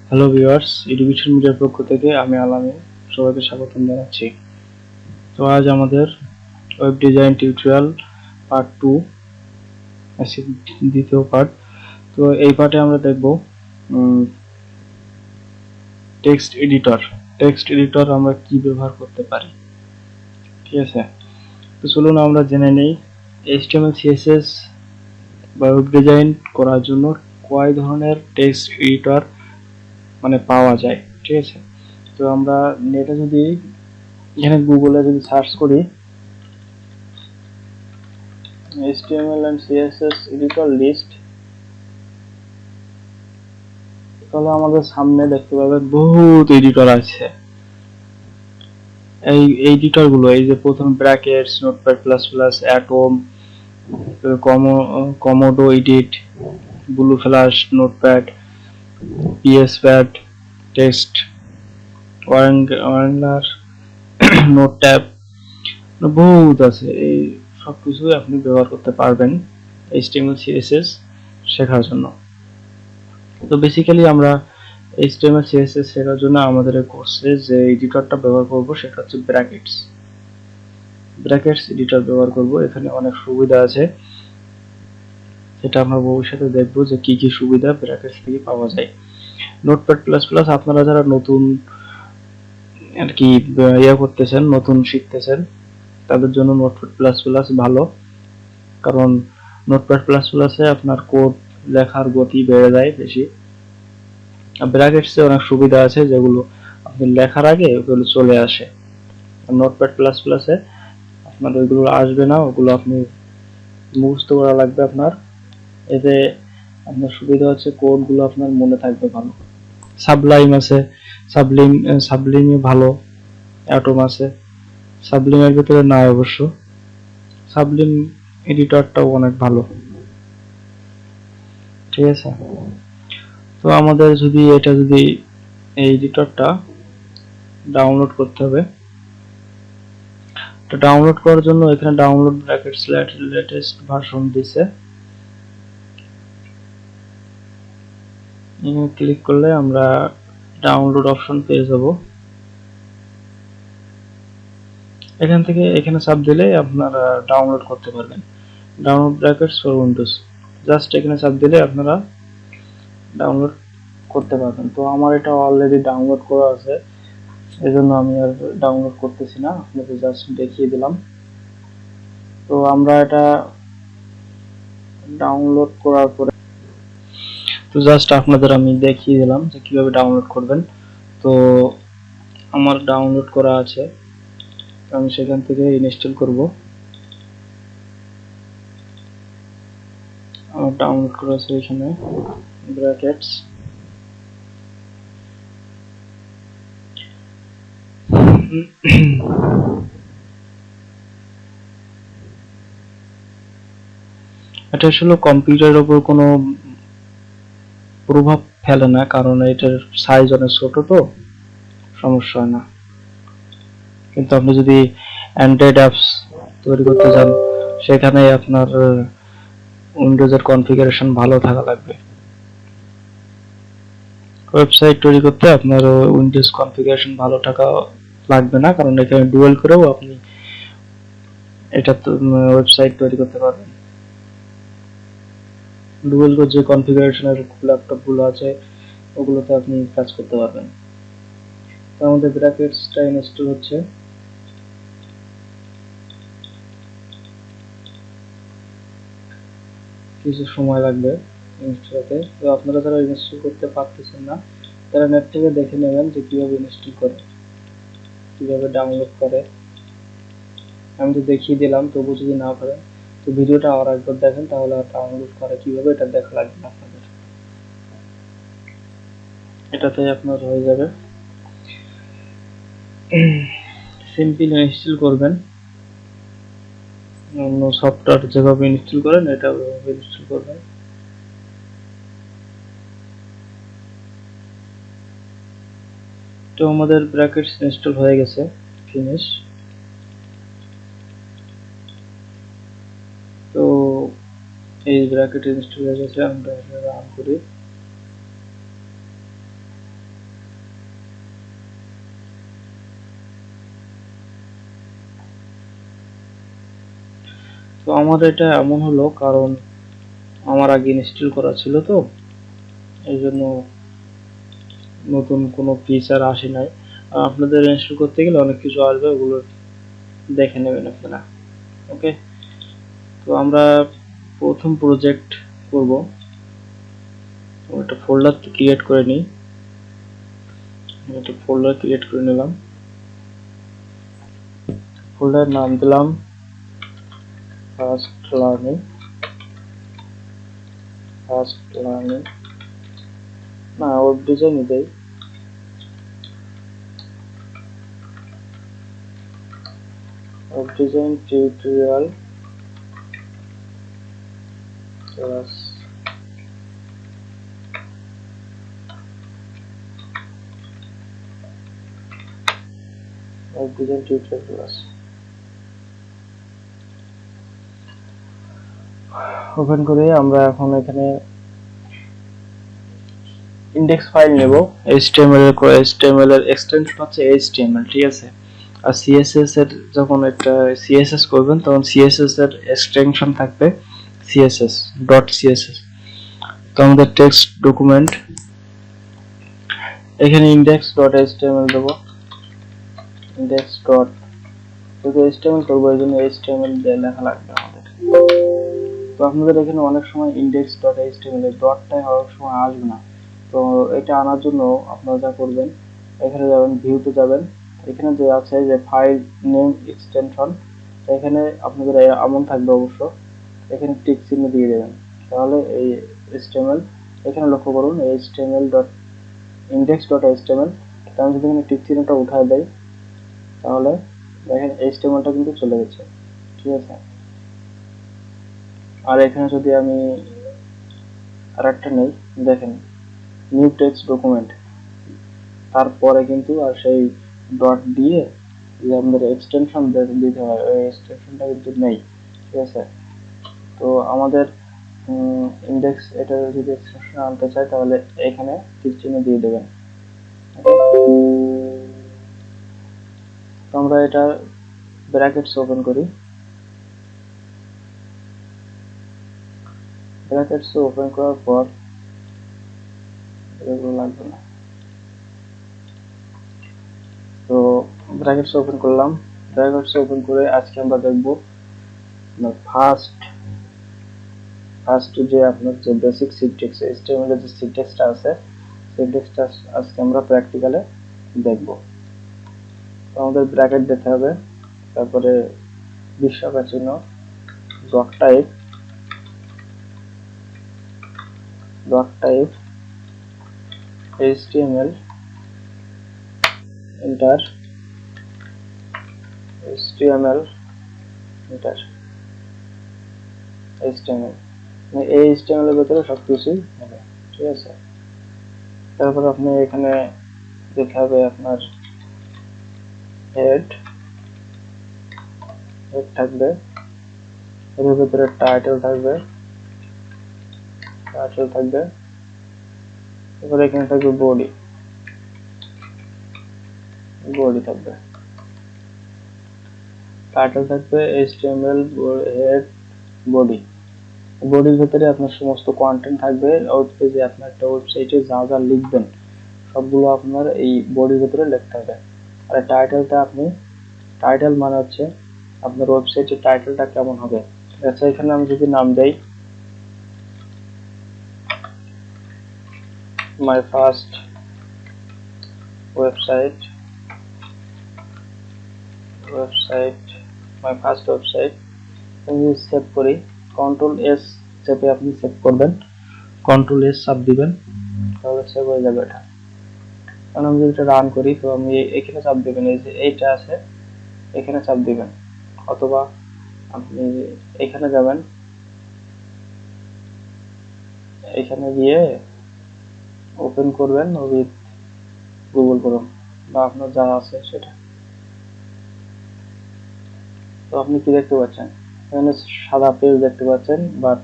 Hello viewers, education মিডিয়ার পক্ষ থেকে আমি আলামিন সবাইকে স্বাগতম জানাচ্ছি। তো আজ আমাদের ওয়েব ডিজাইন টিউটোরিয়াল পার্ট 2 আছে, দ্বিতীয় পার্ট। তো এই পার্টে আমরা দেখব টেক্সট এডিটর আমরা কি ব্যবহার করতে পারি। ঠিক আছে, তো চলুন আমরা জেনে নেই HTML CSS বা ওয়েব ডিজাইন করার জন্য কয় ধরনের টেক্সট এডিটর পাওয়া যায়। ঠিক আছে, তো আমরা নেটে যদি এখানে গুগলে যদি সার্চ করি HTML and CSS editor list, তাহলে আমাদের সামনে দেখতে পাবেন বহুত এডিটর আছে। এই এডিটর গুলো, এই যে প্রথম brackets, notepad plus plus, atom, Komodo edit, blue flash, notepad, PS pad, text, ওয়ারেঙ্গার, নোট ট্যাব, বহুত আছে। এই সবকিছুই আপনি ব্যবহার করতে পারবেন HTML CSS শেখার জন্য। তো বেসিক্যালি আমরা HTML CSS শেখার জন্য আমাদের এই কোর্সে যে এডিটরটা ব্যবহার করব সেটা হচ্ছে ব্র্যাকেটস এডিটর ব্যবহার করব। এখানে অনেক সুবিধা আছে, যেটা আমরা ভবিষ্যতে দেখব যে কি কি সুবিধা ব্র্যাকেটস থেকে পাওয়া যায়। নোটপ্যাড প্লাস প্লাস আপনারা যারা নতুন আর কি করতেছেন, নতুন শিখতেছেন, তাদের জন্য নোটপ্যাড প্লাস প্লাস ভালো, কারণ নোটপ্যাড প্লাস প্লাসে আপনার কোড লেখার গতি বেড়ে যায় বেশি। ব্র্যাকেটসে অনেক সুবিধা আছে যেগুলো আপনি লেখার আগে ওগুলো চলে আসে। নোটপ্যাড প্লাস প্লাসে আপনার ওইগুলো আসবে না, ওগুলো আপনি মুখস্থ করা লাগবে আপনার। এতে আপনার সুবিধা হচ্ছে কোডগুলো আপনার মনে থাকবে ভালো। সাবলাইম আছে, সাবলিমই ভালো। অ্যাটম আছে, সাবলিমের ভিতরে না অবশ্য। সাবলিম এডিটরটাও অনেক ভালো। ঠিক আছে, তো আমাদের যদি এই এডিটরটা ডাউনলোড করতে হবে। তো ডাউনলোড করার জন্য এখানে ডাউনলোড ব্র্যাকেটস লেটেস্ট ভার্সন দিছে, ক্লিক করলে আমরা ডাউনলোড অপশন পেয়ে যাব। এখান থেকে এখানে চাপ দিলে আপনারা ডাউনলোড করতে পারবেন। Download brackets for Windows, just এখানে চাপ দিলে আপনারা ডাউনলোড করতে পারবেন। তো আমার এটা অলরেডি ডাউনলোড করা আছে, এজন্য আমি আর ডাউনলোড করতেছি না, আপনাদের জাস্ট দেখিয়ে দিলাম। তো আমরা এটা ডাউনলোড করার পরে তো জাস্ট আপনাদের আমি দেখিয়ে দিলাম যে কিভাবে ডাউনলোড করবেন। তো আমার ডাউনলোড করা আছে, আমি সেখান থেকে ইনস্টল করব। আমার ডাউনলোড করা আছে এখানে ব্র্যাকেটস। এটা আসলে কম্পিউটারের উপর কোনো প্রভাব ফেলে না, কারণ এটার সাইজ অনেক ছোট, তো সমস্যা হয় না। কিন্তু আপনি যদি অ্যান্ড্রয়েড অ্যাপস তৈরি করতে চান, সেখানে আপনার উইন্ডোজের কনফিগারেশন ভালো থাকা লাগবে। ওয়েবসাইট তৈরি করতে আপনার উইন্ডোজ কনফিগারেশন ভালো থাকা লাগবে না, কারণ এখানে ডুয়েল করেও আপনি এটা ওয়েবসাইট তৈরি করতে পারবেন। ডুয়েল যে কনফিগারেশনের ল্যাপটপগুলো আছে ওগুলোতে আপনি কাজ করতে পারবেন। তো আমাদের ব্র্যাকেটসটা ইনস্টল হচ্ছে। কিছু সময় লাগবে ইনস্টল হতে। তো আপনারা যারা ইনস্টল করতে পারতেছেন না, তারা নেট থেকে দেখে নেবেন যে কিভাবে ইনস্টল করে, কিভাবে ডাউনলোড করে। আমি তো দেখিয়ে দিলাম, তবু যদি না পারেন তো ভিডিওটা আর একবার দেখেন, তাহলে আর ডাউনলোড করে কিভাবে এটা দেখা লাগবে না আপনাদের। এটাতে আপনার হয়ে যাবে। সিম্পল ইনস্টল করবেন, অন্য সফটওয়্যার যেভাবে ইনস্টল করেন এটা ওইভাবে ইনস্টল করবেন। তো আমাদের ব্র্যাকেটস ইনস্টল হয়ে গেছে, ফিনিশ। তো এই ব্র্যাকেট ইনস্টল হয়ে গেছে, আমরা রান করি। তো আমার এটা এমন হলো কারণ আমার আগে ইনস্টল করা ছিল, তো এই জন্য নতুন কোনো ফিচার আসে নাই। আপনাদের ইনস্টল করতে গেলে অনেক কিছু আসবে, ওগুলো দেখে নেবেন আপনারা। ওকে, তো আমরা প্রথম প্রজেক্ট করব। একটা ফোল্ডার ক্রিয়েট করে নিই। একটা ফোল্ডার ক্রিয়েট করে নিলাম, ফোল্ডার নাম দিলাম ফার্স্ট লার্নিং। না, ওয়েব ডিজাইন দেই। Web design tutorial class. Web design tutorial class open করে আমরা এখন এখানে ইন্ডেক্স ফাইল নেব। HTML এর এক্সটেনশন হচ্ছে HTML, ঠিক আছে। আর CSS এর যখন একটা CSS করবেন তখন CSS এর এক্সটেনশন থাকবে CSS.css। তো আমাদের টেক্সট ডকুমেন্ট এখানে index.html দেব। index. যদি HTML করবো এই জন্য HTML দিয়ে লেখা লাগবে আমাদের। তো আপনাদের এখানে অনেক সময় index.html এর ডটটা অনেক সময় আসবে না। তো এটা আনার জন্য আপনারা যা করবেন, এখানে যাবেন, ভিউতে যাবেন, এখানে যে আছে যে ফাইল নেম এক্সটেনশন, এখানে আপনাদের এমন থাকবে অবশ্য, এখানে টিক চিহ্ন দিয়ে দেবেন, তাহলে এই HTML এখানে লক্ষ্য করুন index.html। আমি যদি এখানে টিক চিহ্নটা উঠায় দেই তাহলে দেখেন HTML-টা কিন্তু চলে গেছে, ঠিক আছে। আর এখানে যদি আমি আরেকটা নেই, দেখেন নিউ টেক্সট ডকুমেন্ট, তারপরে কিন্তু আর সেই ডট দিয়ে যে আমাদের এক্সটেনশন দিতে হয় ওই এক্সটেনশনটা কিন্তু নেই, ঠিক আছে। তো আমাদের ইন্ডেক্স এটা যদি এক্সটেনশন আনতে চাই তাহলে এখানে টিক চিহ্ন দিয়ে দেবেন। তো আমরা এটা ব্র্যাকেটস ওপেন করি। ব্র্যাকেটস ওপেন করার পর এগুলো লাগবে না, তো ব্র্যাকেটস ওপেন করলাম। ব্র্যাকেটস ওপেন করে আজকে আমরা দেখব ফার্স্ট যে আপনার যে বেসিক সিনট্যাক্স HTML এর যে সিনট্যাক্সটা আছে, সিনট্যাক্সটা আজকে আমরা প্র্যাকটিক্যালে দেখব। তো আমাদের ব্র্যাকেট দিতে হবে, তারপরে বিশ্বকাপ চিহ্ন, dot type HTML, enter, HTML, enter, HTML। এই HTML এর ভিতরে সবকিছুই হবে, ঠিক আছে। তারপর আপনি এখানে দিতে হবে আপনার হেড থাকবে, এর ভিতরে টাইটেল থাকবে, তারপরে এখানে থাকবে বডি থাকবে, টাইটেল থাকবে HTML হেড বডির ভিতরে আপনার সমস্ত কন্টেন্ট থাকবে। ওয়েব পেজে আপনার একটা ওয়েবসাইটে যা যা লিখবেন সবগুলো আপনার এই বডির ভিতরে লিখতে হবে। আর টাইটেল মানে হচ্ছে আপনার ওয়েবসাইটের টাইটেলটা কেমন হবে। আচ্ছা, এখানে আমি যদি নাম দেই মাই ফার্স্ট ওয়েবসাইট, আমি সেভ করি, কন্ট্রোল S চেপে আপনি সেভ করবেন, কন্ট্রোল S চাপ দিবেন, তাহলে সেভ হয়ে যাবে এটা। কারণ আমি যদি এটা রান করি তো আমি এখানে চাপ দিবেন, এই যে এইটা আছে এখানে চাপ দিবেন, অথবা আপনি এখানে যাবেন, এখানে গিয়ে ওপেন করবেন উইথ গুগল ক্রোম বা আপনার যা আছে সেটা। তো আপনি কি দেখতে পাচ্ছেন, এখানে সাদা পেজ দেখতে পাচ্ছেন, বাট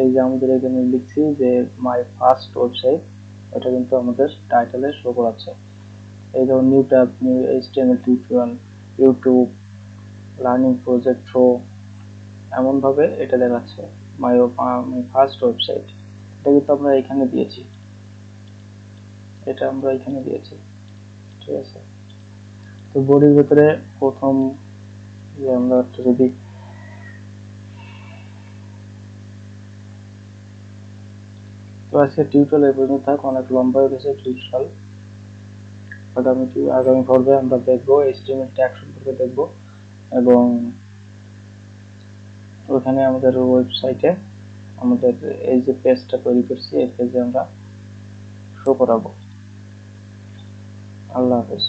এই যে আমাদের এখানে লিখছি যে মাই ফার্স্ট ওয়েবসাইট, এটা কিন্তু আমাদের টাইটেলে শো করাচ্ছে। এই ধরুন new tab, new HTML tutorial, YouTube learning project show, এমন ভাবে এটা দেখাচ্ছে মাই ফার্স্ট ওয়েবসাইট। এটা কিন্তু আমরা এখানে দিয়েছি, এটা আমরা এখানে দিয়েছি, ঠিক আছে। তো বডির ভিতরে প্রথম যে আমরা যদি তো আজকে টিউটোরিয়াল এই পর্যন্ত থাক, অনেক লম্বা হয়ে গেছে টিউটোরিয়াল। আগামী পর্বে আমরা দেখব HTML ট্যাগ সম্পর্কে দেখব, এবং ওখানে আমাদের ওয়েবসাইটে আমাদের এই যে পেজটা তৈরি করছি এই পেজে আমরা শো করাবো। আল্লাহ হাফেজ।